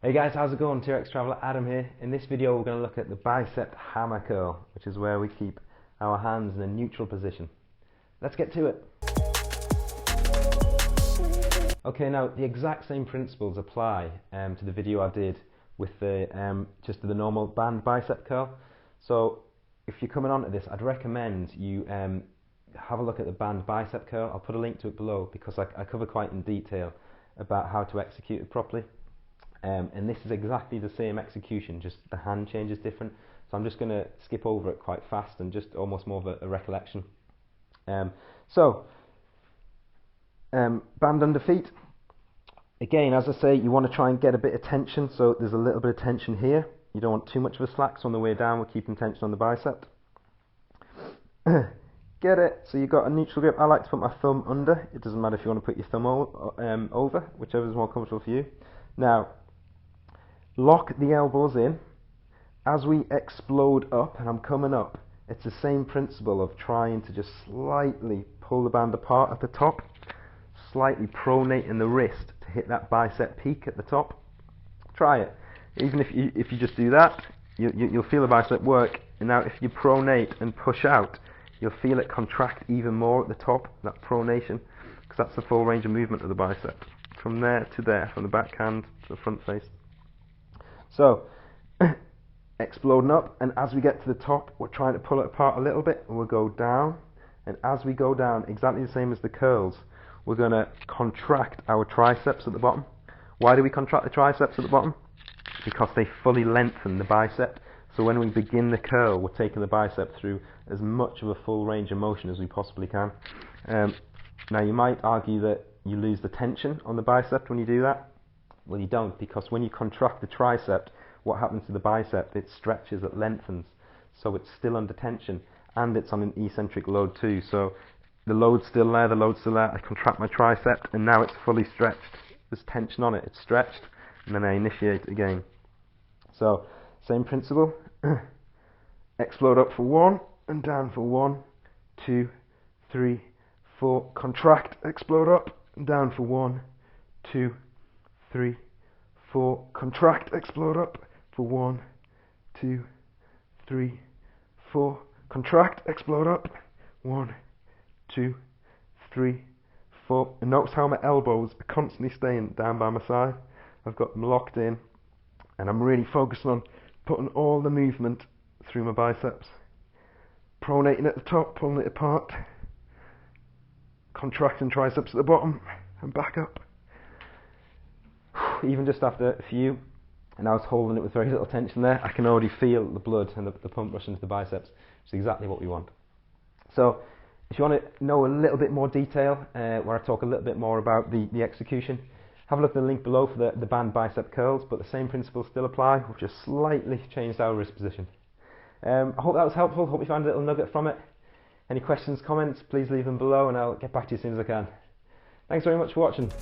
Hey guys, how's it going? T-Rex Traveller Adam here. In this video we're going to look at the bicep hammer curl, which is where we keep our hands in a neutral position. Let's get to it. Okay, now the exact same principles apply to the video I did with the just the normal band bicep curl. So if you're coming onto this, I'd recommend you have a look at the band bicep curl. I'll put a link to it below because I cover quite in detail about how to execute it properly. And this is exactly the same execution, just the hand change is different. So I'm just going to skip over it quite fast and just almost more of a recollection. Band under feet. Again, as I say, you want to try and get a bit of tension, so there's a little bit of tension here. You don't want too much of a slack, so on the way down we're keeping tension on the bicep. Get it, so you've got a neutral grip. I like to put my thumb under. It doesn't matter if you want to put your thumb over, whichever is more comfortable for you. Now, lock the elbows in. As we explode up, and I'm coming up, it's the same principle of trying to just slightly pull the band apart at the top, slightly pronating the wrist to hit that bicep peak at the top. Try it. Even if you just do that, you'll feel the bicep work. And now if you pronate and push out, you'll feel it contract even more at the top, that pronation, because that's the full range of movement of the bicep. From there to there, from the backhand to the front face. So, exploding up, and as we get to the top, we're trying to pull it apart a little bit, and we'll go down. And as we go down, exactly the same as the curls, we're going to contract our triceps at the bottom. Why do we contract the triceps at the bottom? Because they fully lengthen the bicep. So when we begin the curl, we're taking the bicep through as much of a full range of motion as we possibly can. Now you might argue that you lose the tension on the bicep when you do that. Well, you don't, because when you contract the tricep, what happens to the bicep? It stretches, it lengthens, so it's still under tension, and it's on an eccentric load too. So the load's still there, I contract my tricep, and now it's fully stretched. There's tension on it, it's stretched, and then I initiate again. So, same principle. Explode up for 1, and down for 1, 2, 3, 4. Contract, explode up, and down for 1, 2, 3, 4. Contract, explode up for 1, 2, 3, 4. Contract, explode up. 1, 2, 3, 4. And notice how my elbows are constantly staying down by my side. I've got them locked in, and I'm really focusing on putting all the movement through my biceps. Pronating at the top, pulling it apart. Contracting triceps at the bottom, and back up. Even just after a few, and I was holding it with very little tension there, I can already feel the blood and the pump rush into the biceps, which is exactly what we want. So, if you want to know a little bit more detail, where I talk a little bit more about the execution, have a look at the link below for the band bicep curls, but the same principles still apply. We've just slightly changed our wrist position. I hope that was helpful. Hope you found a little nugget from it. Any questions, comments, please leave them below, and I'll get back to you as soon as I can. Thanks very much for watching.